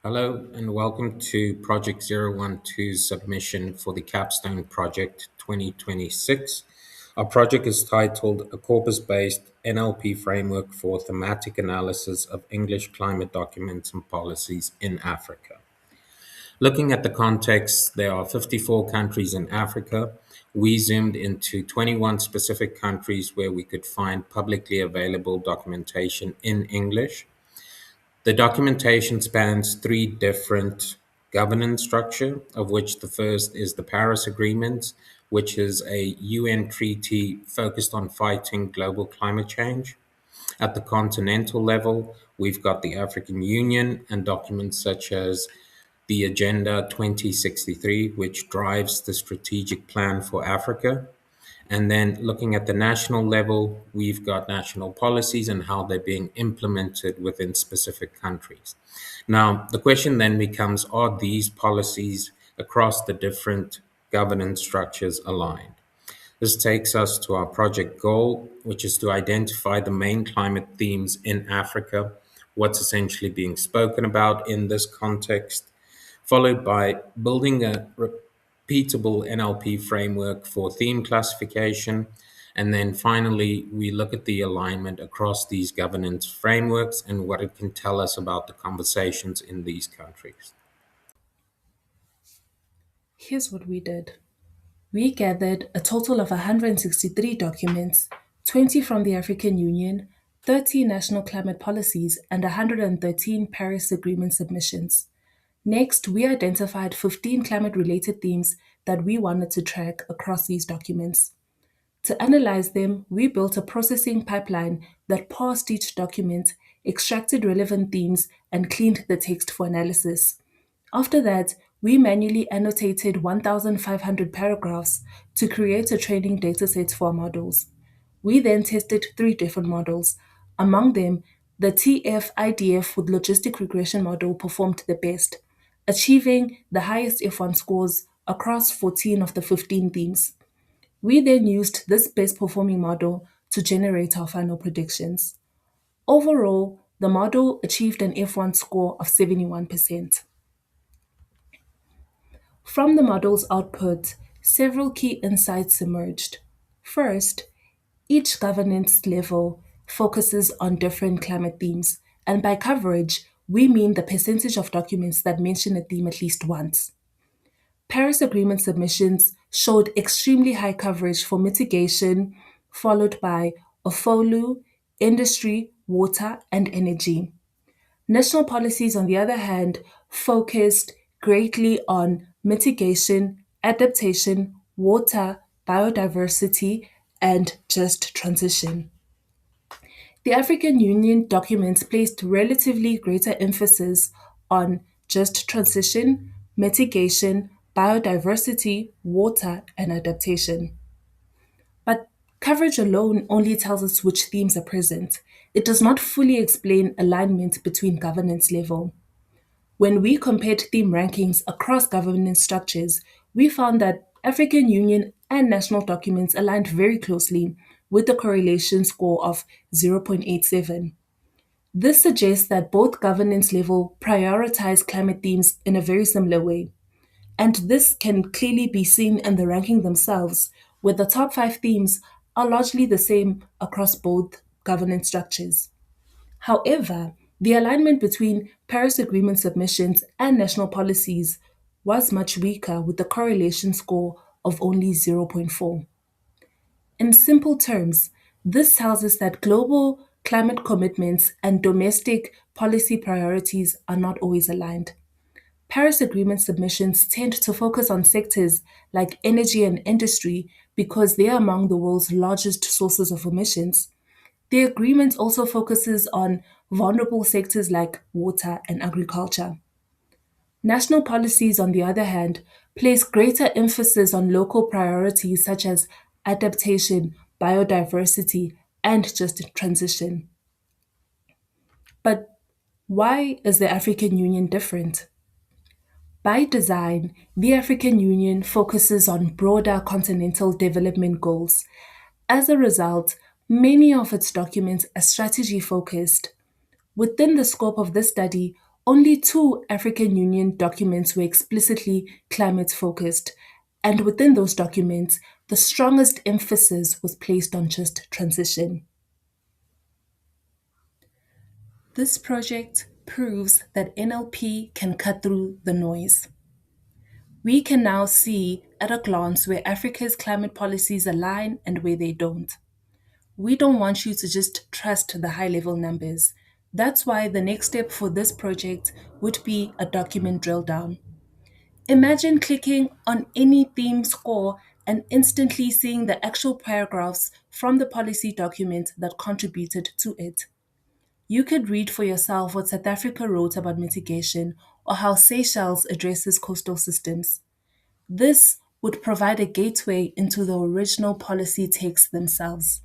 Hello and welcome to Project 012's submission for the Capstone Project 2026. Our project is titled A Corpus-Based NLP Framework for Thematic Analysis of English Climate Documents and Policies in Africa. Looking at the context, there are 54 countries in Africa. We zoomed into 21 specific countries where we could find publicly available documentation in English. The documentation spans three different governance structure, of which the first is the Paris Agreement, which is a UN treaty focused on fighting global climate change. At the continental level, we've got the African Union and documents such as the Agenda 2063, which drives the strategic plan for Africa. And then looking at the national level, we've got national policies and how they're being implemented within specific countries. Now, the question then becomes, are these policies across the different governance structures aligned? This takes us to our project goal, which is to identify the main climate themes in Africa, what's essentially being spoken about in this context, followed by building a repeatable NLP framework for theme classification. And then finally, we look at the alignment across these governance frameworks and what it can tell us about the conversations in these countries. Here's what we did. We gathered a total of 163 documents, 20 from the African Union, 30 national climate policies, and 113 Paris Agreement submissions. Next, we identified 15 climate related themes that we wanted to track across these documents. To analyze them, we built a processing pipeline that parsed each document, extracted relevant themes, and cleaned the text for analysis. After that, we manually annotated 1,500 paragraphs to create a training dataset for our models. We then tested three different models. Among them, the TF-IDF with logistic regression model performed the best, achieving the highest F1 scores across 14 of the 15 themes. We then used this best performing model to generate our final predictions. Overall, the model achieved an F1 score of 71%. From the model's output, several key insights emerged. First, each governance level focuses on different climate themes, and by coverage, we mean the percentage of documents that mention a theme at least once. Paris Agreement submissions showed extremely high coverage for mitigation, followed by OFOLU, industry, water, and energy. National policies, on the other hand, focused greatly on mitigation, adaptation, water, biodiversity, and just transition. The African Union documents placed relatively greater emphasis on just transition, mitigation, biodiversity, water, and adaptation. But coverage alone only tells us which themes are present. It does not fully explain alignment between governance level. When we compared theme rankings across governance structures, we found that African Union and national documents aligned very closely with a correlation score of 0.87. This suggests that both governance level prioritize climate themes in a very similar way. And this can clearly be seen in the ranking themselves, where the top five themes are largely the same across both governance structures. However, the alignment between Paris Agreement submissions and national policies was much weaker with a correlation score of only zero point 0.4. In simple terms, this tells us that global climate commitments and domestic policy priorities are not always aligned. Paris Agreement submissions tend to focus on sectors like energy and industry because they are among the world's largest sources of emissions. The agreement also focuses on vulnerable sectors like water and agriculture. National policies, on the other hand, place greater emphasis on local priorities such as adaptation, biodiversity, and just transition. But why is the African Union different? By design, the African Union focuses on broader continental development goals. As a result, many of its documents are strategy focused. Within the scope of this study, Only two African Union documents were explicitly climate focused, and within those documents, the strongest emphasis was placed on just transition. This project proves that NLP can cut through the noise. We can now see at a glance where Africa's climate policies align and where they don't. We don't want you to just trust the high level numbers. That's why the next step for this project would be a document drill down. Imagine clicking on any theme score and instantly seeing the actual paragraphs from the policy document that contributed to it. You could read for yourself what South Africa wrote about mitigation or how Seychelles addresses coastal systems. This would provide a gateway into the original policy texts themselves.